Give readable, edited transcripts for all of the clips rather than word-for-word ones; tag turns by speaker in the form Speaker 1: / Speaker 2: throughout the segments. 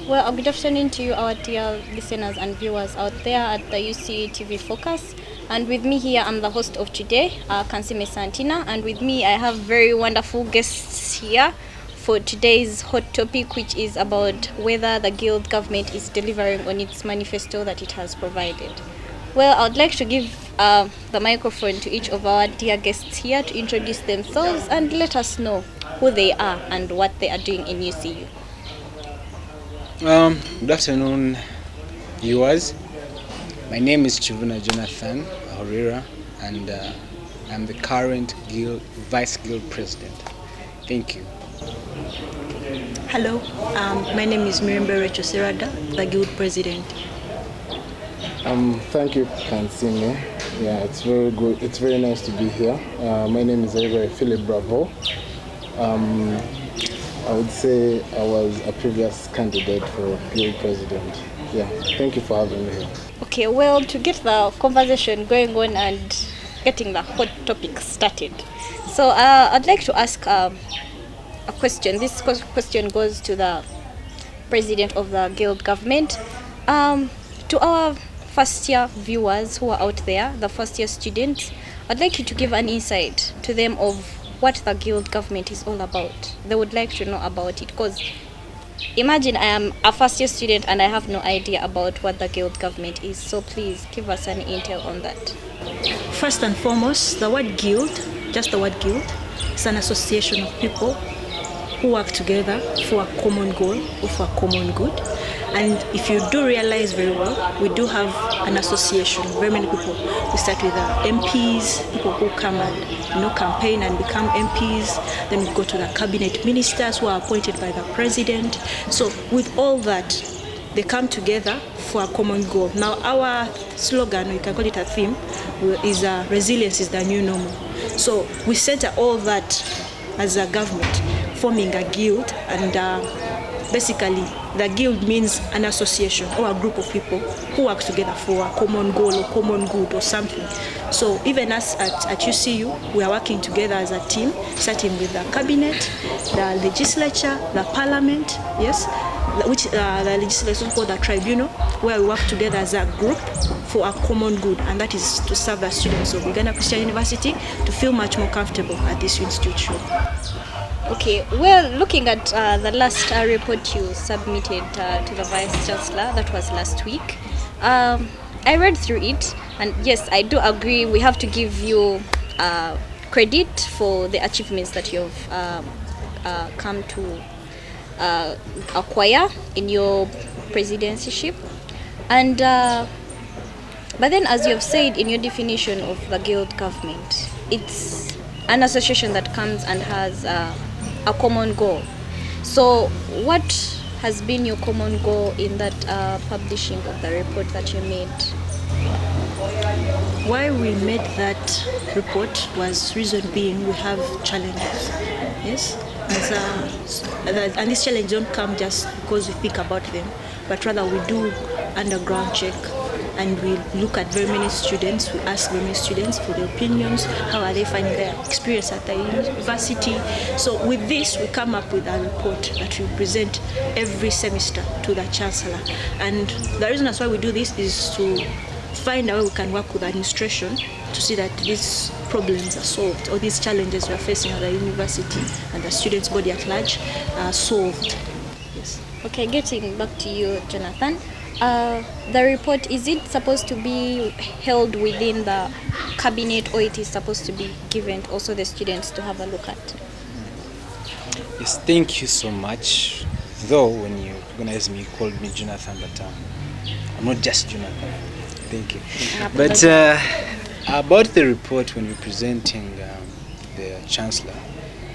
Speaker 1: Well, good afternoon to you, our dear listeners and viewers out there at the UC TV Focus. And with me here, I'm the host of today, Kansime Santina. And with me, I have very wonderful guests here for today's hot topic, which is about whether the Guild government is delivering on its manifesto that it has provided. Well, I'd like to give the microphone to each of our dear guests here to introduce themselves and let us know who they are and what they are doing in UCU.
Speaker 2: Good afternoon, viewers. My name is Chivuna Jonathan Horira, and I'm the current Vice Guild President. Thank you.
Speaker 3: Hello, my name is Mirimbe Rachel Serada, the Guild President.
Speaker 4: Thank you, Kansime. Yeah, it's very good. It's very nice to be here. My name is Reverend Philip Bravo. I would say I was a previous candidate for Guild President. Yeah, thank you for having me here.
Speaker 1: Okay, well, to get the conversation going on and getting the hot topic started, so I'd like to ask a question. This question goes to the President of the Guild government. To our first-year viewers who are out there, the first-year students, I'd like you to give an insight to them of what the Guild government is all about. They would like to know about it, because imagine I am a first-year student and I have no idea about what the Guild government is. So please give us an intel on that.
Speaker 3: First and foremost, the word Guild, just the word Guild, is an association of people who work together for a common goal or for a common good. And if you do realize very well, we do have an association, very many people. We start with MPs, people who come and campaign and become MPs. Then we go to the cabinet ministers who are appointed by the president. So with all that, they come together for a common goal. Now our slogan, we can call it a theme, is resilience is the new normal. So we center all that as a government, forming a guild, and basically the guild means an association or a group of people who work together for a common goal or common good or something. So even us at UCU, we are working together as a team, starting with the cabinet, the legislature, the parliament, yes, which the legislature is called the tribunal, where we work together as a group for a common good, and that is to serve the students of Uganda Christian University to feel much more comfortable at this institution.
Speaker 1: Okay, well, looking at the last report you submitted to the Vice Chancellor, that was last week, I read through it, and yes, I do agree we have to give you credit for the achievements that you've come to acquire in your presidencyship. And but then, as you have said in your definition of the Guild government, it's an association that comes and has a common goal. So what has been your common goal in that publishing of the report that you made?
Speaker 3: Why we made that report was reason being we have challenges, yes, and these challenges don't come just because we think about them, but rather we do underground check. And we look at very many students, we ask very many students for their opinions, how are they finding their experience at the university. So with this, we come up with a report that we present every semester to the Chancellor. And the reason that's why we do this is to find out how we can work with the administration to see that these problems are solved, or these challenges we are facing at the university and the students' body at large are solved. Yes.
Speaker 1: Okay, getting back to you, Jonathan. The report, is it supposed to be held within the cabinet, or it is supposed to be given also the students to have a look at?
Speaker 2: Yes, thank you so much. Though when you recognized me, you called me Jonathan, but I'm not just Jonathan. Thank you. But about the report, when we're presenting the Chancellor,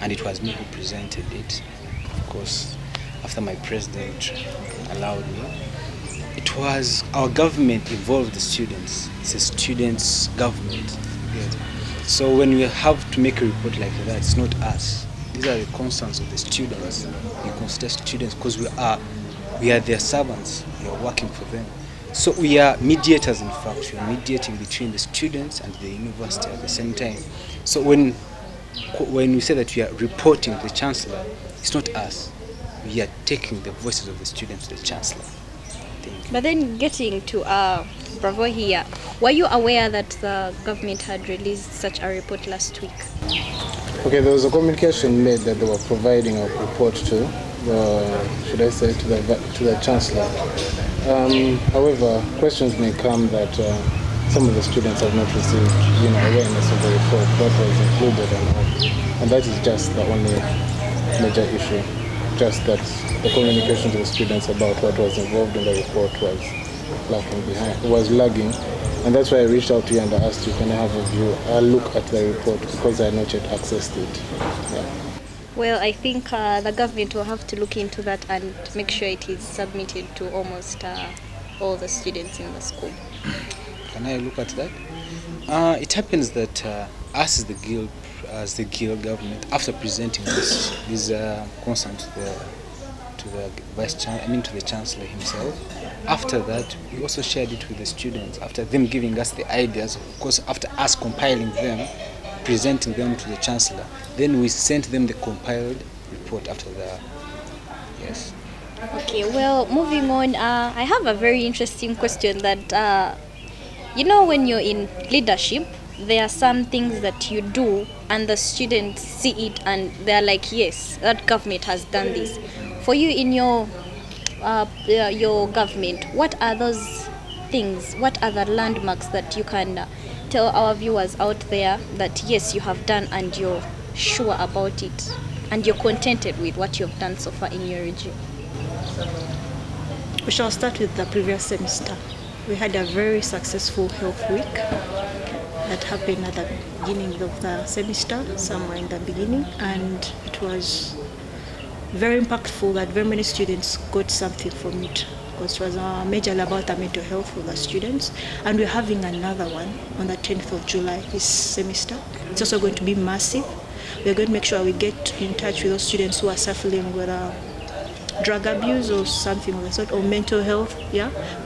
Speaker 2: and it was me who presented it, of course, after my president allowed me. It was our government involved the students. It's a students' government. Yes. So when we have to make a report like that, it's not us. These are the concerns of the students. We consider students because we are their servants. We are working for them. So we are mediators, in fact. We are mediating between the students and the university at the same time. So when we say that we are reporting to the Chancellor, it's not us. we are taking the voices of the students to the chancellor. Thank you.
Speaker 1: But then getting to Bravo here, were you aware that the government had released such a report last week?
Speaker 4: Okay, there was a communication made that they were providing a report to the chancellor. However, questions may come that some of the students have not received, awareness of the report, what was included and all. And that is just the only major issue. Just that the communication to the students about what was involved in the report was lagging. And that's why I reached out to you and I asked you, can I have a look at the report, because I had not yet accessed it. Yeah.
Speaker 1: Well, I think the government will have to look into that and make sure it is submitted to almost all the students in the school.
Speaker 2: Can I look at that? It happens that us as the guild government, after presenting this concern to the chancellor himself, after that we also shared it with the students. After them giving us the ideas, of course, after us compiling them, presenting them to the chancellor, then we sent them the compiled report after that. Yes.
Speaker 1: Okay, well, moving on, I have a very interesting question that, when you're in leadership, there are some things that you do and the students see it and they're like, yes, that government has done this. For you in your government, what are those things? What are the landmarks that you can tell our viewers out there that, yes, you have done and you're sure about it and you're contented with what you've done so far in your regime?
Speaker 3: We shall start with the previous semester. We had a very successful health week that happened at the beginning of the semester, somewhere in the beginning, and it was very impactful that very many students got something from it, because it was majorly about the mental health for the students. And we're having another one on the 10th of July this semester. It's also going to be massive. We're going to make sure we get in touch with those students who are suffering with drug abuse or something of the sort, or mental health.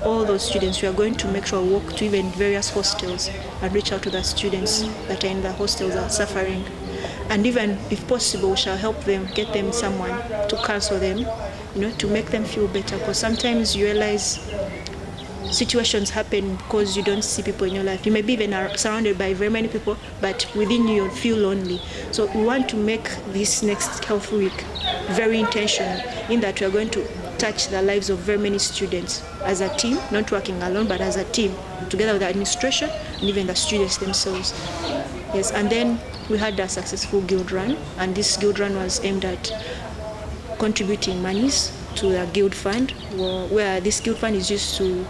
Speaker 3: All those students, we are going to make sure we walk to even various hostels and reach out to the students that are in the hostels that are suffering. And even if possible, we shall help them, get them someone to counsel them, to make them feel better. Because sometimes you realize situations happen because you don't see people in your life. You may be even surrounded by very many people, but within you feel lonely. So we want to make this next health week very intentional, in that we are going to touch the lives of very many students as a team, not working alone, but as a team, together with the administration and even the students themselves. Yes, and then we had a successful guild run, and this guild run was aimed at contributing monies to the guild fund, where this guild fund is used to,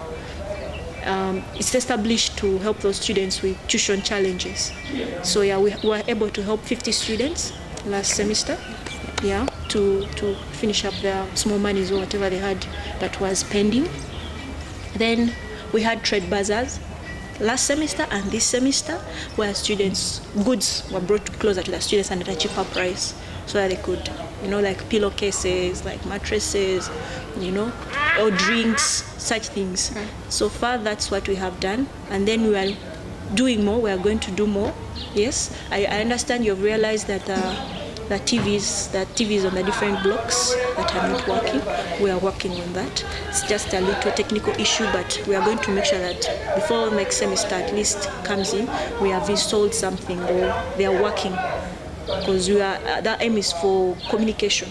Speaker 3: it's established to help those students with tuition challenges. So we were able to help 50 students last semester, to finish up their small monies or whatever they had that was pending. Then we had trade bazaars last semester and this semester, where goods were brought closer to the students and at a cheaper price, so that they could, like pillowcases, like mattresses, or drinks, such things. So far, that's what we have done, and then we are doing more. We are going to do more. Yes, I understand you've realized that the TVs on the different blocks that are not working. We are working on that. It's just a little technical issue, but we are going to make sure that before next semester at least comes in, we have installed something or they are working. Because the aim is for communication.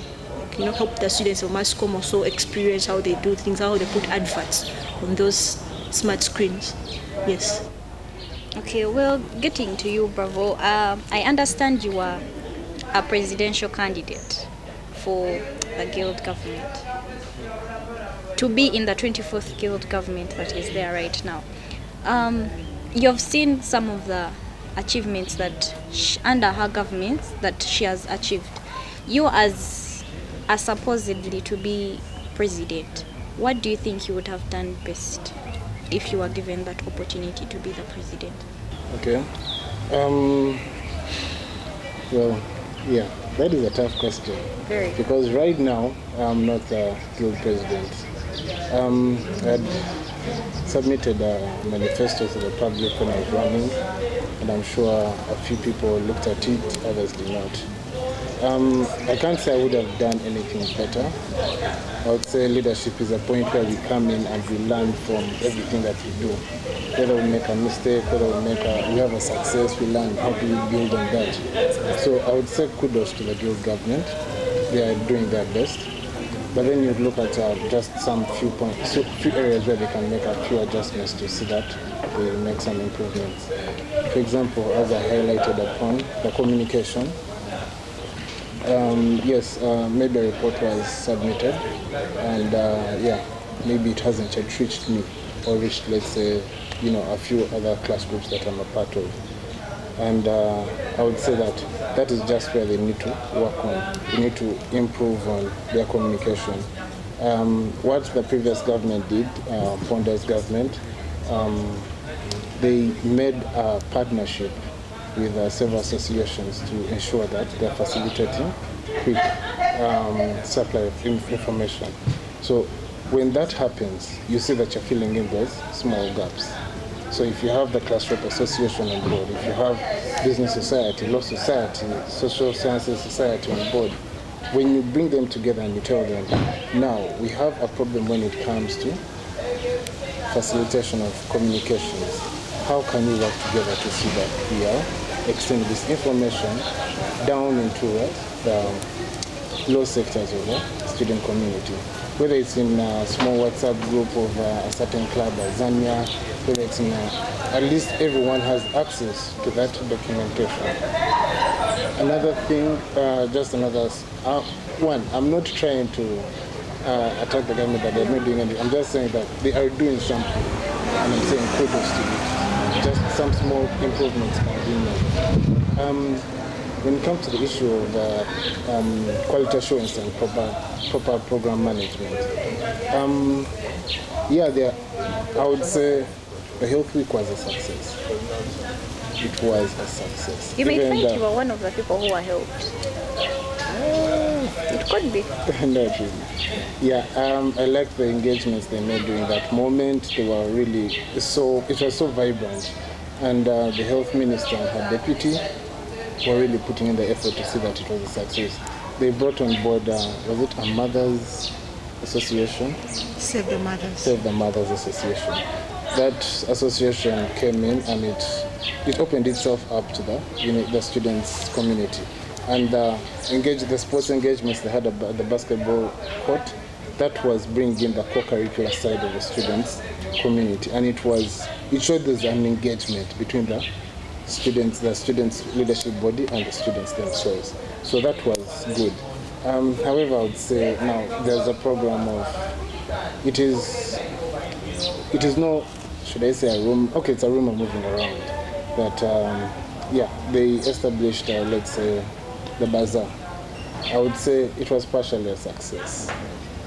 Speaker 3: Help the students of mass comm also experience how they do things, how they put adverts on those smart screens. Yes.
Speaker 1: Okay, well, getting to you, Bravo, I understand you are a presidential candidate for the guild government, to be in the 24th guild government that is there right now. You've seen some of the achievements that under her government that she has achieved. You as supposedly to be president, what do you think you would have done best if you were given that opportunity to be the president?
Speaker 4: Okay. Well, yeah, that is a tough question.
Speaker 1: Very.
Speaker 4: Because right now, I'm not the guild president. I had submitted a manifesto to the public when I was running, and I'm sure a few people looked at it, others did not. I can't say I would have done anything better. I would say leadership is a point where we come in and we learn from everything that we do. Whether we make a mistake, whether we have a success, we learn how do we build on that. So I would say kudos to the guild government. They are doing their best. But then you look at just some few points, few areas where they can make a few adjustments to see that they make some improvements. For example, as I highlighted upon the communication, yes, maybe a report was submitted, and maybe it hasn't yet reached me or reached, let's say, a few other class groups that I'm a part of. And I would say that is just where they need to work on. They need to improve on their communication. What the previous government did, Ponda's government, they made a partnership with several associations to ensure that they're facilitating quick supply of information. So when that happens, you see that you're filling in those small gaps. So if you have the class rep association on board, if you have business society, law society, social sciences society on board, when you bring them together and you tell them, now we have a problem when it comes to facilitation of communications, how can we work together to see that we are extending this information down into the low sectors of the student community, whether it's in a small WhatsApp group of a certain club or Zania, whether it's in at least everyone has access to that documentation. Another thing, just another one, I'm not trying to attack the government that they're not doing anything. I'm just saying that they are doing something, and I'm saying kudos to it. Just some small improvements are being made. When it comes to the issue of quality assurance and proper program management, I would say the Health Week was a success. It was a success.
Speaker 1: You may find you were one of the people who were helped. It could be.
Speaker 4: Not really. Yeah, I like the engagements they made during that moment. They were really it was so vibrant. And the health minister and her deputy were really putting in the effort to see that it was a success. They brought on board, was it a mothers association?
Speaker 3: Save the Mothers.
Speaker 4: Save the Mothers Association. That association came in and it opened itself up to the students' community. And the sports engagements they had at the basketball court, that was bringing in the co-curricular side of the students' community. And it showed there's an engagement between the students' leadership body and the students themselves. So that was good. However, I would say now there's a program of, it is no, should I say a room? Okay, it's a rumor moving around. But they established, let's say, the bazaar. I would say it was partially a success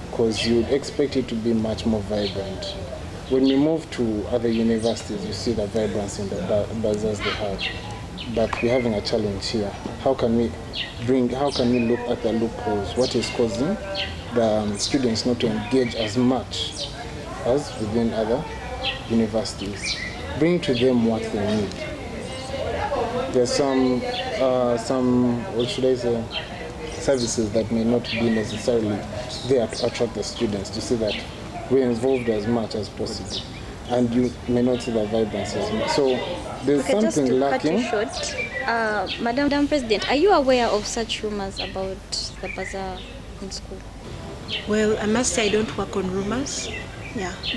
Speaker 4: because you'd expect it to be much more vibrant. When we move to other universities, you see the vibrancy in the bazaars they have. But we're having a challenge here. How can we look at the loopholes? What is causing the students not to engage as much as within other universities? Bring to them what they need. There's some what should I say, services that may not be necessarily there to attract the students, to see that we're involved as much as possible, and you may not see the vibrancy as much. So there's something lacking.
Speaker 1: Cut you short, Madam President, are you aware of such rumors about the bazaar in school?
Speaker 3: Well, I must say I don't work on rumors,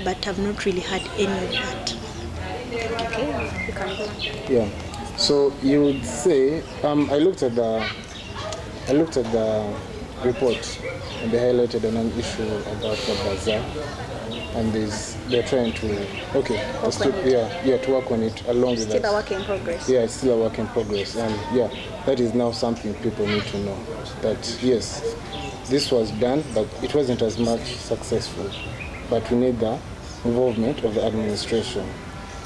Speaker 3: but I've not really heard any of that.
Speaker 1: Okay, you can go.
Speaker 4: Yeah. So you would say, I looked at the report, and they highlighted an issue about the bazaar, and they're trying to to work on it along with us.
Speaker 1: Still a work in progress.
Speaker 4: Yeah, it's still a work in progress, and that is now something people need to know. That yes, this was done, but it wasn't as much successful. But we need the involvement of the administration,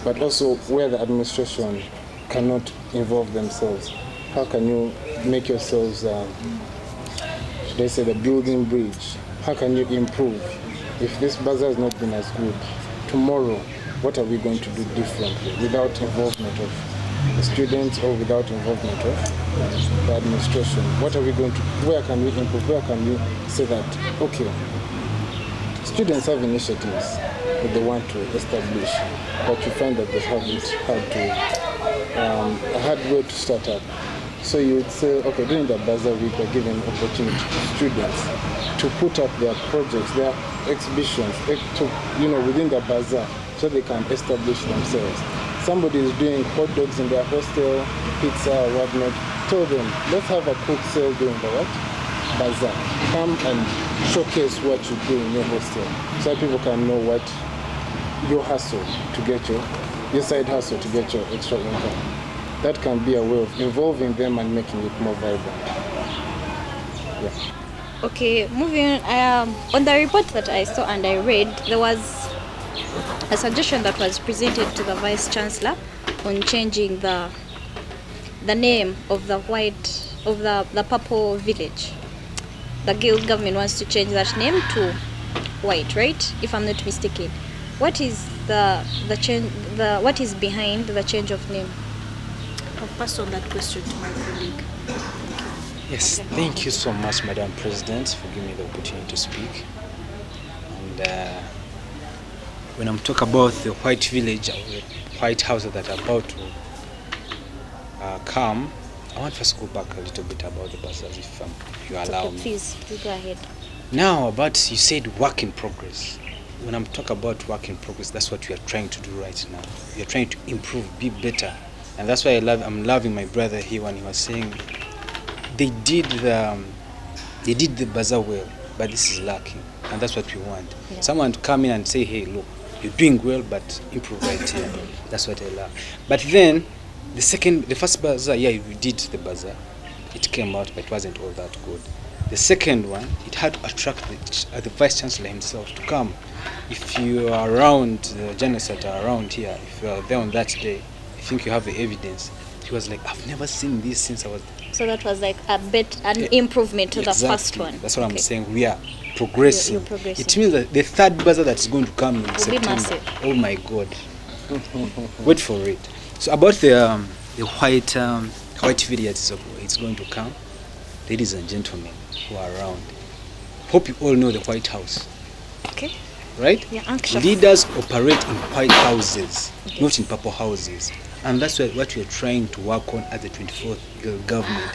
Speaker 4: but also where the administration cannot involve themselves. How can you make yourselves, should I say, the building bridge? How can you improve? If this bazaar has not been as good, tomorrow, what are we going to do differently without involvement of the students or without involvement of the administration? What are we going to, where can we improve? Where can we say that, okay, students have initiatives that they want to establish, but you find that they haven't had a hard way to start up. So you would say, okay, during the bazaar week, we're giving opportunity to students to put up their projects, their exhibitions, within the bazaar, so they can establish themselves. Somebody is doing hot dogs in their hostel, pizza or whatnot. Tell them, let's have a cook sale during the what? Bazaar. Come and showcase what you do in your hostel, so that people can know what your hustle to get your side hustle to get your extra income. That can be a way of involving them and making it more vibrant. Yeah.
Speaker 1: Okay, moving on the report that I saw and I read, there was a suggestion that was presented to the Vice Chancellor on changing the name of the Purple Village. The Guild government wants to change that name to White, right? If I'm not mistaken. What is the change? What is behind the change of name?
Speaker 3: I'll pass on that question to my colleague.
Speaker 2: Yes, thank you so much, Madam President, for giving me the opportunity to speak. And when I'm talking about the White Village, or the White Houses that are about to come, I want to first go back a little bit about the bazaars, if you allow me.
Speaker 1: Please go ahead.
Speaker 2: Now, you said work in progress. When I'm talking about work in progress, that's what we are trying to do right now. We are trying to improve, be better. And that's why I'm loving my brother here when he was saying they did the bazaar well, but this is lacking, and that's what we want. Yeah. Someone to come in and say, hey, look, you're doing well, but improve right here. That's what I love. But then the first bazaar, yeah, we did the bazaar. It came out, but it wasn't all that good. The second one, it had to attract the Vice Chancellor himself to come. If you are around, the journalists that are around here, if you are there on that day, I think you have the evidence. He was like, I've never seen this since I was...
Speaker 1: So that was like an improvement to the first one.
Speaker 2: That's what I'm saying. We are progressing.
Speaker 1: You're progressing.
Speaker 2: It means that the third bazaar that's going to come in September.
Speaker 1: Be massive.
Speaker 2: Oh my God. Wait for it. So about the white village, it's going to come. Ladies and gentlemen who are around, hope you all know the White House.
Speaker 1: Okay.
Speaker 2: Right?
Speaker 1: Yeah, anxious.
Speaker 2: Leaders operate in white houses, yes, not in purple houses. And that's what we are trying to work on as the 24th government,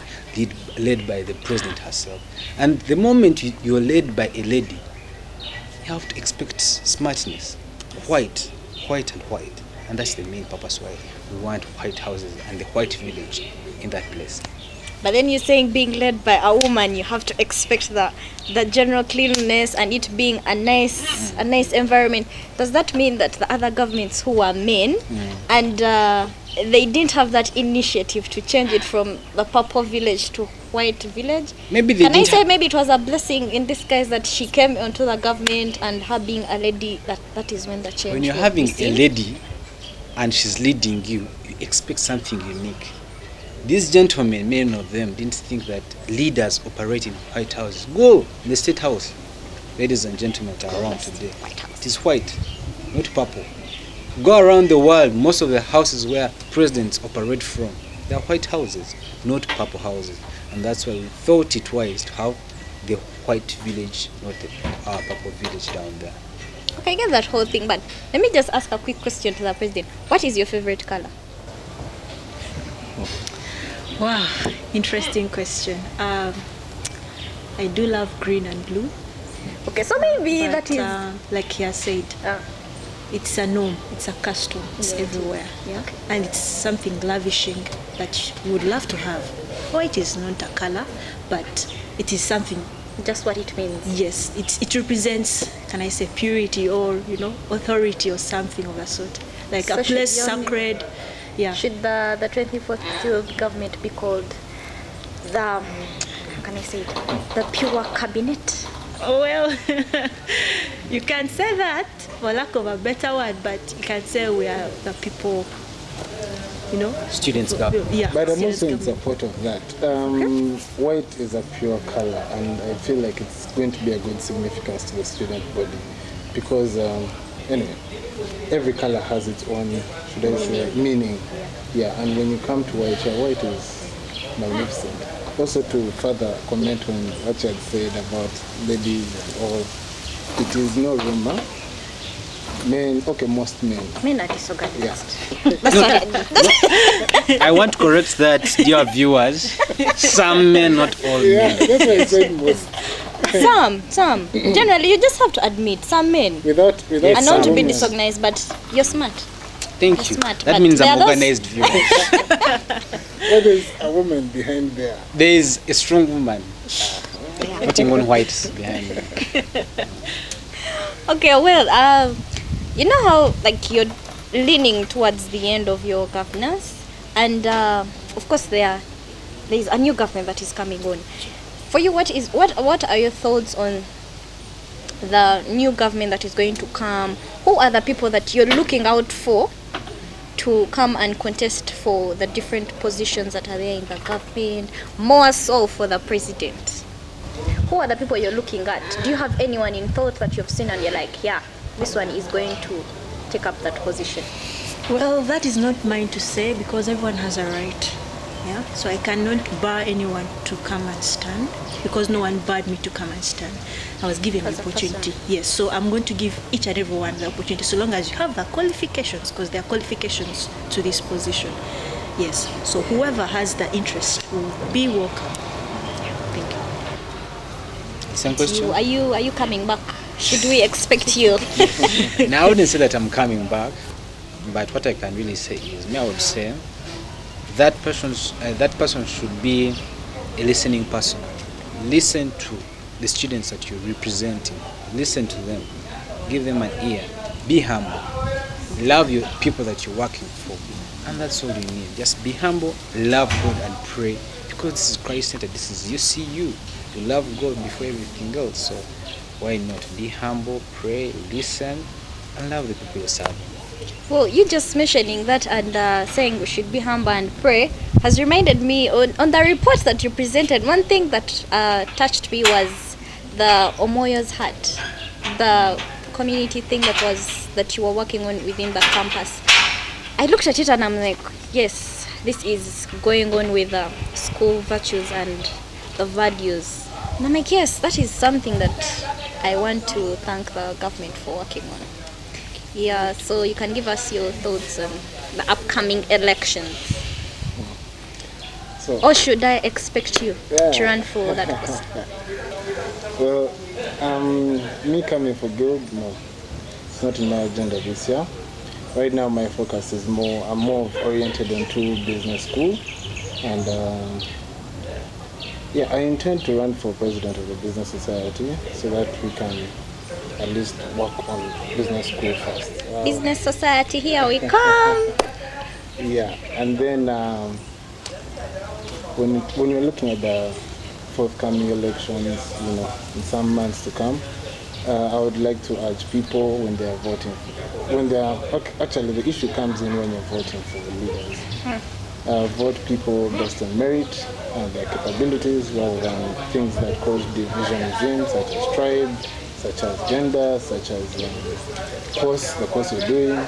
Speaker 2: led by the president herself. And the moment you're led by a lady, you have to expect smartness. White. And that's the main purpose why we want white houses and the white village in that place.
Speaker 1: But then you're saying being led by a woman, you have to expect the general cleanliness and it being a nice environment. Does that mean that the other governments who were men and they didn't have that initiative to change it from the purple village to white village?
Speaker 2: Maybe they
Speaker 1: Can I say maybe it was a blessing in disguise that she came onto the government, and her being a lady, that is when the change.
Speaker 2: When you're having a lady and she's leading you, you expect something unique. These gentlemen, many of them, didn't think that leaders operate in white houses. Go in the State House. Ladies and gentlemen that are around today. It is white, not purple. Go around the world, most of the houses where presidents operate from, they are white houses, not purple houses. And that's why we thought it wise to have the white village, not the purple village down there.
Speaker 1: Okay, I get that whole thing, but let me just ask a quick question to the president. What is your favorite color?
Speaker 3: Wow, interesting question. I do love green and blue.
Speaker 1: Okay, so maybe
Speaker 3: but,
Speaker 1: that is...
Speaker 3: like he has said, it's a norm, it's a custom, it's everywhere.
Speaker 1: Yeah. Okay.
Speaker 3: And it's something lavishing that you would love to have. White is not a color, but it is something.
Speaker 1: Just what it means.
Speaker 3: Yes, it represents, can I say, purity or, authority or something of that sort. Like so a place sacred. Yeah. Should
Speaker 1: the 24th government be called the, how can I say it, the pure cabinet?
Speaker 3: Oh, well, you can say that for lack of a better word, but you can say we are the people,
Speaker 2: Students government.
Speaker 3: Yeah.
Speaker 4: But I'm also in support of that. White is a pure color, and I feel like it's going to be a good significance to the student body, because anyway, every color has its own, should I say, meaning. Yeah, and when you come to white, yeah, white is magnificent. Also, to further comment on what you had said about ladies and all, it is no rumor. Men, okay, most men.
Speaker 1: Men are disorganized.
Speaker 4: Yeah.
Speaker 1: That's what I mean.
Speaker 2: I want to correct that, dear viewers. Some men, not all
Speaker 4: Yeah,
Speaker 2: men.
Speaker 4: that's why I said most.
Speaker 1: Some. Generally, you just have to admit, some men
Speaker 4: Without
Speaker 2: Yes,
Speaker 1: are known to be
Speaker 4: women.
Speaker 1: disorganized, but you're smart.
Speaker 2: Thank
Speaker 1: You're
Speaker 2: you.
Speaker 1: smart,
Speaker 2: That
Speaker 1: but
Speaker 2: means
Speaker 1: there
Speaker 2: I'm
Speaker 1: are those-
Speaker 2: organized viewer.
Speaker 4: There is a woman behind there.
Speaker 2: There is a strong woman putting on white behind me.
Speaker 1: Okay, well, you know how like you're leaning towards the end of your governance, and of course there is a new government that is coming on. For you, what are your thoughts on the new government that is going to come? Who are the people that you're looking out for to come and contest for the different positions that are there in the government, more so for the president? Who are the people you're looking at? Do you have anyone in thought that you've seen and you're like, yeah, this one is going to take up that position?
Speaker 3: Well, that is not mine to say because everyone has a right. Yeah, so I cannot bar anyone to come and stand because no one barred me to come and stand. I was given the
Speaker 1: As a
Speaker 3: opportunity.
Speaker 1: person.
Speaker 3: Yes, so I'm going to give each and everyone the opportunity so long as you have the qualifications, because there are qualifications to this position. Yes, so whoever has the interest will be welcome. Yeah, thank you.
Speaker 2: Same question.
Speaker 1: Are you coming back? Should we expect you?
Speaker 2: Now, I wouldn't say that I'm coming back, but what I can really say is, I would say that person should be a listening person. Listen to the students that you're representing. Listen to them. Give them an ear. Be humble. Love your people that you're working for. And that's all you need. Just be humble, love God and pray. Because this is Christ-centered. This is you see you. You love God before everything else. So why not? Be humble, pray, listen, and love the people you're serving.
Speaker 1: Well, you just mentioning that and saying we should be humble and pray has reminded me on the report that you presented. One thing that touched me was the Omoyo's Heart, the community thing that you were working on within the campus. I looked at it and I'm like, yes, this is going on with school virtues and the values. And I'm like, yes, that is something that I want to thank the government for working on. Yeah, so you can give us your thoughts on the upcoming elections.
Speaker 4: So,
Speaker 1: Or should I expect you
Speaker 4: Yeah.
Speaker 1: to run for that post?
Speaker 4: well, me coming for guild, no, it's not in my agenda this year. Right now, my focus is I'm more oriented into business school, and yeah, I intend to run for president of the business society so that we can at least work on business school first.
Speaker 1: Business society, here we come.
Speaker 4: Yeah, and then when we're looking at the forthcoming elections, in some months to come, I would like to urge people when they are voting, actually the issue comes in when you're voting for the leaders. Vote people based on merit and their capabilities rather than things that cause division within, such as tribe, such as gender, such as the course you're doing.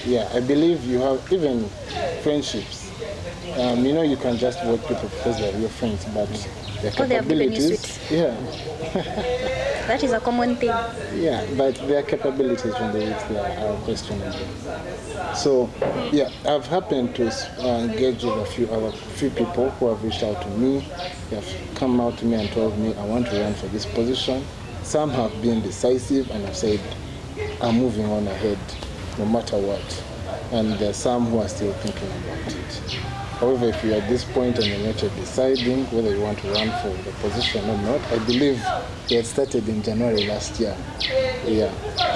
Speaker 4: Yeah, I believe you have even friendships. You can just vote people because they're your friends, but their
Speaker 1: Oh, they have given you
Speaker 4: capabilities.
Speaker 1: sweets.
Speaker 4: Yeah,
Speaker 1: That is a common thing.
Speaker 4: yeah, but their capabilities when they reach there are questionable. So, yeah, I've happened to engage with a few people who have reached out to me. They have come out to me and told me, I want to run for this position. Some have been decisive and have said, I'm moving on ahead no matter what. And there are some who are still thinking about it. However, if you're at this point and you're not yet deciding whether you want to run for the position or not, I believe it had started in January last year. Yeah.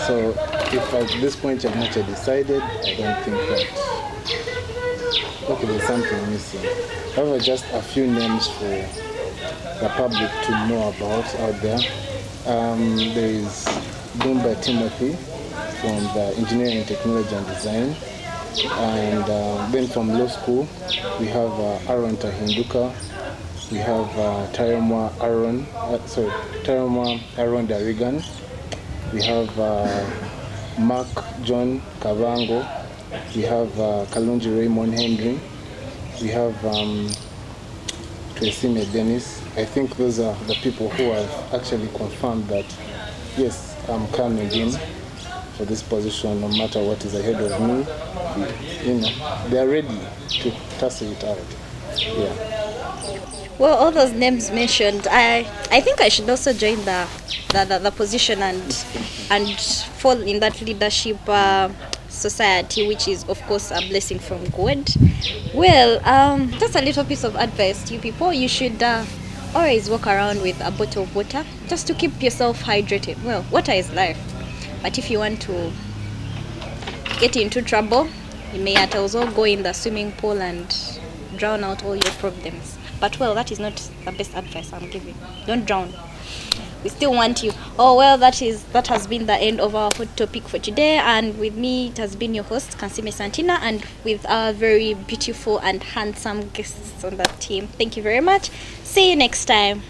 Speaker 4: So if at this point you're not yet decided, I don't think that, okay, there's something missing. However, just a few names for the public to know about out there. There is Dumba Timothy from the Engineering, Technology and Design. And then from law school, we have Aaron Tahinduka. We have Taramwa Aaron Darigan. We have Mark John Kavango. We have Kalunji Raymond Henry. We have Twesime Dennis. I think those are the people who have actually confirmed that, yes, I'm coming in for this position no matter what is ahead of me. You know, they are ready to tussle it out. Yeah.
Speaker 1: Well, all those names mentioned, I think I should also join the position and fall in that leadership society, which is of course a blessing from God. Well, just a little piece of advice to you people: you should always walk around with a bottle of water just to keep yourself hydrated. Well, water is life, but if you want to get into trouble, you may at also go in the swimming pool and drown out all your problems. But well, that is not the best advice I'm giving. Don't drown. We still want you. Oh well, that has been the end of our hot topic for today, and with me it has been your host Kansime Santina, and with our very beautiful and handsome guests on the team. Thank you very much. See you next time.